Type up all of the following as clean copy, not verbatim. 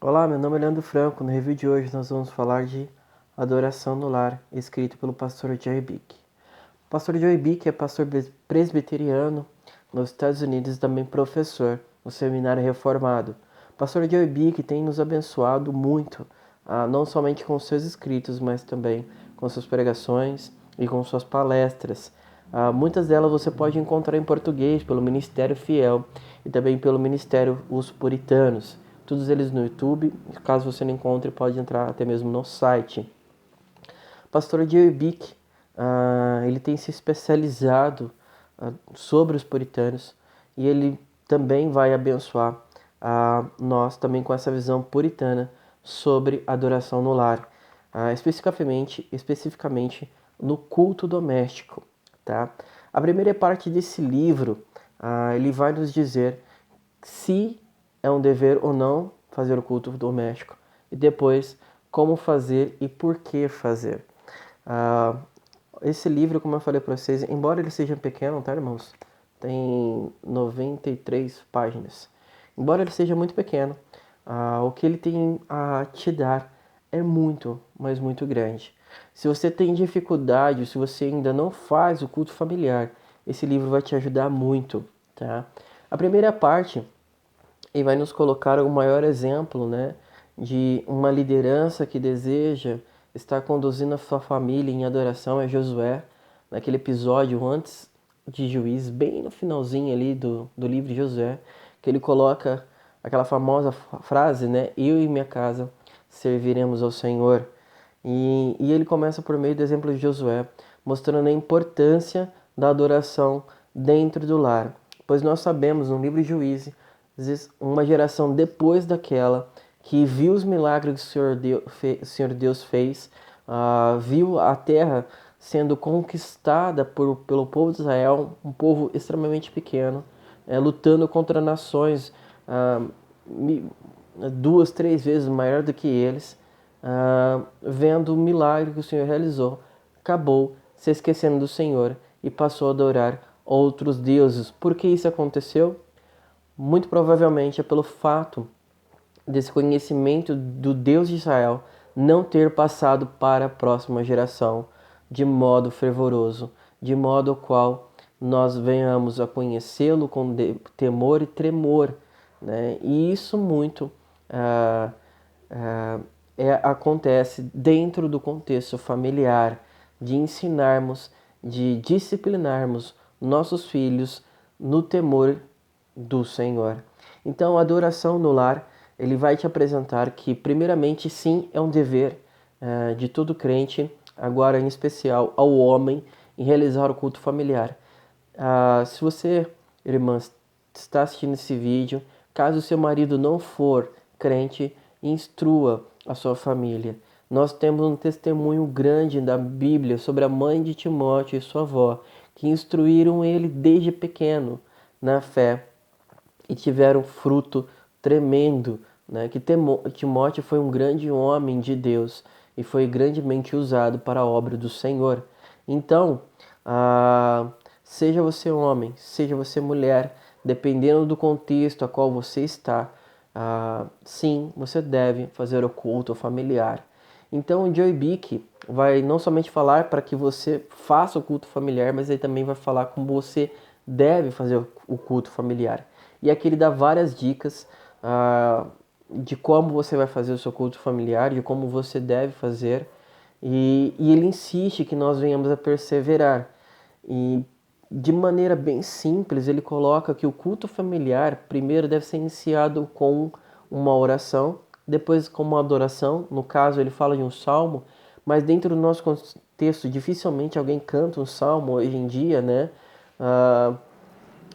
Olá, meu nome é Leandro Franco. No review de hoje nós vamos falar de Adoração no Lar, escrito pelo pastor Joy Bick. O pastor Joy Bick é pastor presbiteriano nos Estados Unidos e também professor no Seminário Reformado. O pastor Joy Bick tem nos abençoado muito, não somente com seus escritos, mas também com suas pregações e com suas palestras. Muitas delas você pode encontrar em português pelo Ministério Fiel e também pelo Ministério Os Puritanos. Todos eles no YouTube. Caso você não encontre, pode entrar até mesmo no site. O pastor Joey Bick, ele tem se especializado sobre os puritanos e ele também vai abençoar nós também com essa visão puritana sobre adoração no lar, especificamente no culto doméstico, tá? A primeira parte desse livro, ele vai nos dizer se é um dever ou não fazer o culto doméstico e depois como fazer e por que fazer. Esse livro, como eu falei para vocês, embora ele seja pequeno, tá, irmãos? Tem 93 páginas. Embora ele seja muito pequeno, o que ele tem a te dar é muito, mas muito grande. Se você tem dificuldade, se você ainda não faz o culto familiar, esse livro vai te ajudar muito, tá? A primeira parte e vai nos colocar o maior exemplo, né, de uma liderança que deseja estar conduzindo a sua família em adoração é Josué, naquele episódio antes de Juízes, bem no finalzinho ali do livro de Josué, que ele coloca aquela famosa frase, né, eu e minha casa serviremos ao Senhor. E ele começa por meio do exemplo de Josué, mostrando a importância da adoração dentro do lar. Pois nós sabemos no livro de Juízes, uma geração depois daquela que viu os milagres que o Senhor Deus fez, viu a terra sendo conquistada pelo povo de Israel, um povo extremamente pequeno, lutando contra nações duas, três vezes maior do que eles, vendo o milagre que o Senhor realizou, acabou se esquecendo do Senhor e passou a adorar outros deuses. Por que isso aconteceu? Muito provavelmente é pelo fato desse conhecimento do Deus de Israel não ter passado para a próxima geração de modo fervoroso, de modo ao qual nós venhamos a conhecê-lo com temor e tremor, né? E isso muito acontece dentro do contexto familiar, de ensinarmos, de disciplinarmos nossos filhos no temor do Senhor. Então, a adoração no lar, ele vai te apresentar que, primeiramente, sim, é um dever de todo crente, agora em especial ao homem, em realizar o culto familiar. Se você, irmã, está assistindo esse vídeo, caso seu marido não for crente, instrua a sua família. Nós temos um testemunho grande da Bíblia sobre a mãe de Timóteo e sua avó, que instruíram ele desde pequeno na fé e tiveram fruto tremendo, né? Que Timóteo foi um grande homem de Deus e foi grandemente usado para a obra do Senhor. Então, seja você homem, seja você mulher, dependendo do contexto a qual você está, sim, você deve fazer o culto familiar. Então, o Joey Bick vai não somente falar para que você faça o culto familiar, mas ele também vai falar como você deve fazer o culto familiar. E aqui ele dá várias dicas de como você vai fazer o seu culto familiar, de como você deve fazer. E ele insiste que nós venhamos a perseverar. E de maneira bem simples, ele coloca que o culto familiar primeiro deve ser iniciado com uma oração, depois com uma adoração. No caso, ele fala de um salmo, mas dentro do nosso contexto, dificilmente alguém canta um salmo hoje em dia, né?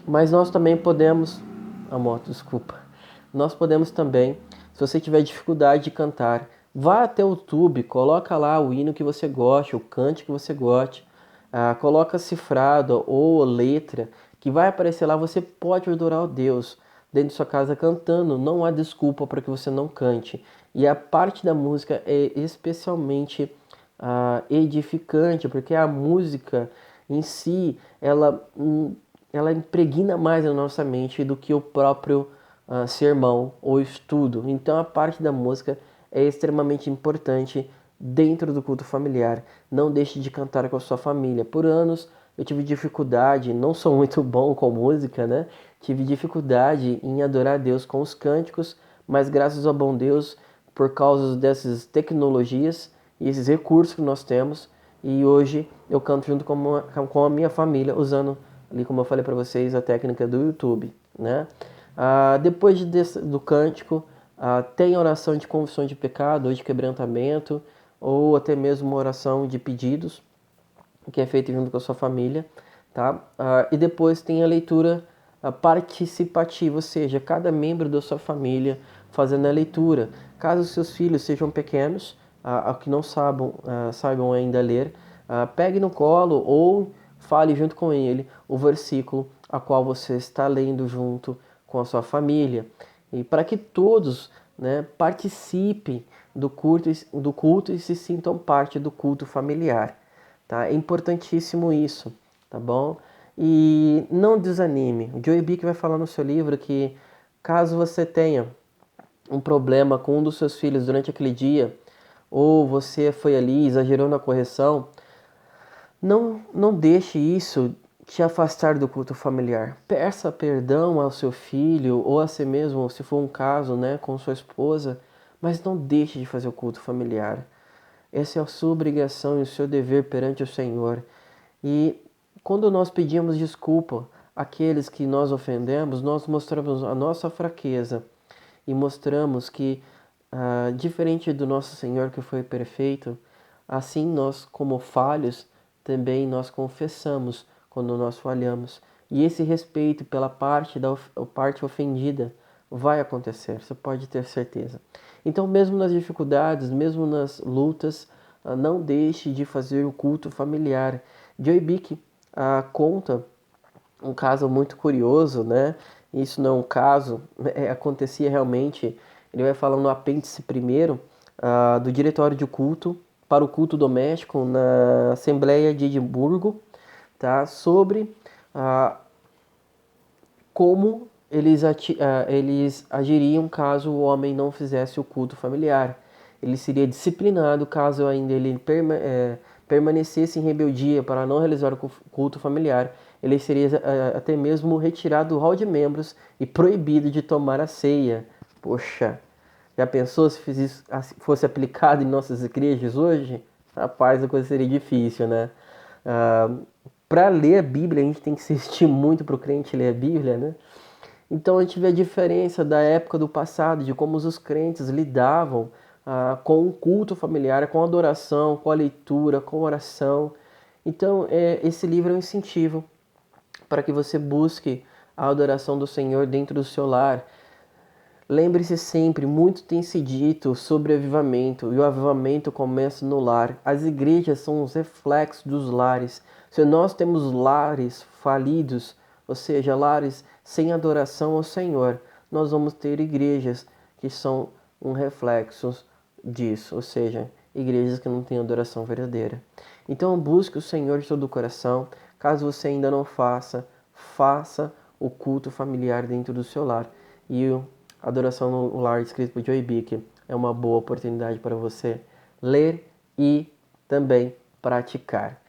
Mas nós também podemos... A moto, desculpa. Nós podemos também, se você tiver dificuldade de cantar, vá até o YouTube, coloca lá o hino que você gosta, o cante que você goste, coloca cifrado ou letra, que vai aparecer lá, você pode adorar a Deus dentro de sua casa cantando, não há desculpa para que você não cante. E a parte da música é especialmente edificante, porque a música em si, ela impregna mais na nossa mente do que o próprio sermão ou estudo. Então a parte da música é extremamente importante dentro do culto familiar. Não deixe de cantar com a sua família. Por anos eu tive dificuldade, não sou muito bom com música, né? Tive dificuldade em adorar a Deus com os cânticos, mas graças ao bom Deus, por causa dessas tecnologias e esses recursos que nós temos, e hoje eu canto junto com a minha família, usando ali, como eu falei para vocês, a técnica do YouTube, né? Depois do cântico, tem oração de confissão de pecado ou de quebrantamento, ou até mesmo uma oração de pedidos, que é feita junto com a sua família, tá? E depois tem a leitura participativa, ou seja, cada membro da sua família fazendo a leitura. Caso seus filhos sejam pequenos, que não saibam ainda ler, pegue no colo ou fale junto com ele o versículo a qual você está lendo junto com a sua família. E para que todos, né, participem do culto e se sintam parte do culto familiar. Tá? É importantíssimo isso, tá bom? E não desanime. O Joey Bick vai falar no seu livro que caso você tenha um problema com um dos seus filhos durante aquele dia, ou você foi ali e exagerou na correção, não deixe isso te afastar do culto familiar. Peça perdão ao seu filho ou a si mesmo, se for um caso, né, com sua esposa, mas não deixe de fazer o culto familiar. Essa é a sua obrigação e o seu dever perante o Senhor. E quando nós pedimos desculpa àqueles que nós ofendemos, nós mostramos a nossa fraqueza e mostramos que, diferente do nosso Senhor que foi perfeito, assim nós, como falhos, também nós confessamos quando nós falhamos. E esse respeito pela parte ofendida vai acontecer, você pode ter certeza. Então, mesmo nas dificuldades, mesmo nas lutas, não deixe de fazer o culto familiar. Joey Bick conta um caso muito curioso, né? Isso não é um caso, acontecia realmente. Ele vai falar no apêndice primeiro do diretório de culto para o culto doméstico na Assembleia de Edimburgo, tá? Sobre como eles agiriam caso o homem não fizesse o culto familiar. Ele seria disciplinado caso ainda ele permanecesse em rebeldia para não realizar o culto familiar. Ele seria até mesmo retirado do hall de membros e proibido de tomar a ceia. Poxa, já pensou se isso fosse aplicado em nossas igrejas hoje? Rapaz, a coisa seria difícil, né? Para ler a Bíblia, a gente tem que insistir muito para o crente ler a Bíblia, né? Então a gente vê a diferença da época do passado, de como os crentes lidavam com o culto familiar, com a adoração, com a leitura, com a oração. Então esse livro é um incentivo para que você busque a adoração do Senhor dentro do seu lar. Lembre-se sempre, muito tem se dito sobre avivamento, e o avivamento começa no lar. As igrejas são os reflexos dos lares. Se nós temos lares falidos, ou seja, lares sem adoração ao Senhor, nós vamos ter igrejas que são um reflexo disso, ou seja, igrejas que não têm adoração verdadeira. Então busque o Senhor de todo o coração. Caso você ainda não faça, faça o culto familiar dentro do seu lar. E a Adoração no Lar, escrito por Joey Bick, é uma boa oportunidade para você ler e também praticar.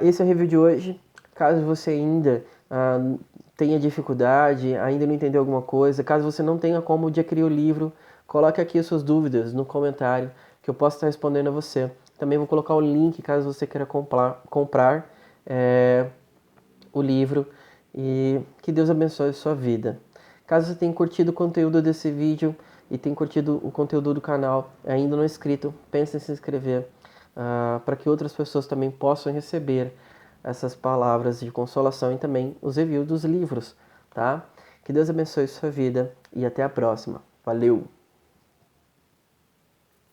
Esse é o review de hoje. Caso você ainda tenha dificuldade, ainda não entendeu alguma coisa, caso você não tenha como adquirir o livro, coloque aqui as suas dúvidas no comentário que eu posso estar respondendo a você. Também vou colocar o link caso você queira comprar o livro, e que Deus abençoe a sua vida. Caso você tenha curtido o conteúdo desse vídeo e tenha curtido o conteúdo do canal, ainda não é inscrito, pense em se inscrever para que outras pessoas também possam receber essas palavras de consolação e também os reviews dos livros, tá? Que Deus abençoe a sua vida e até a próxima. Valeu!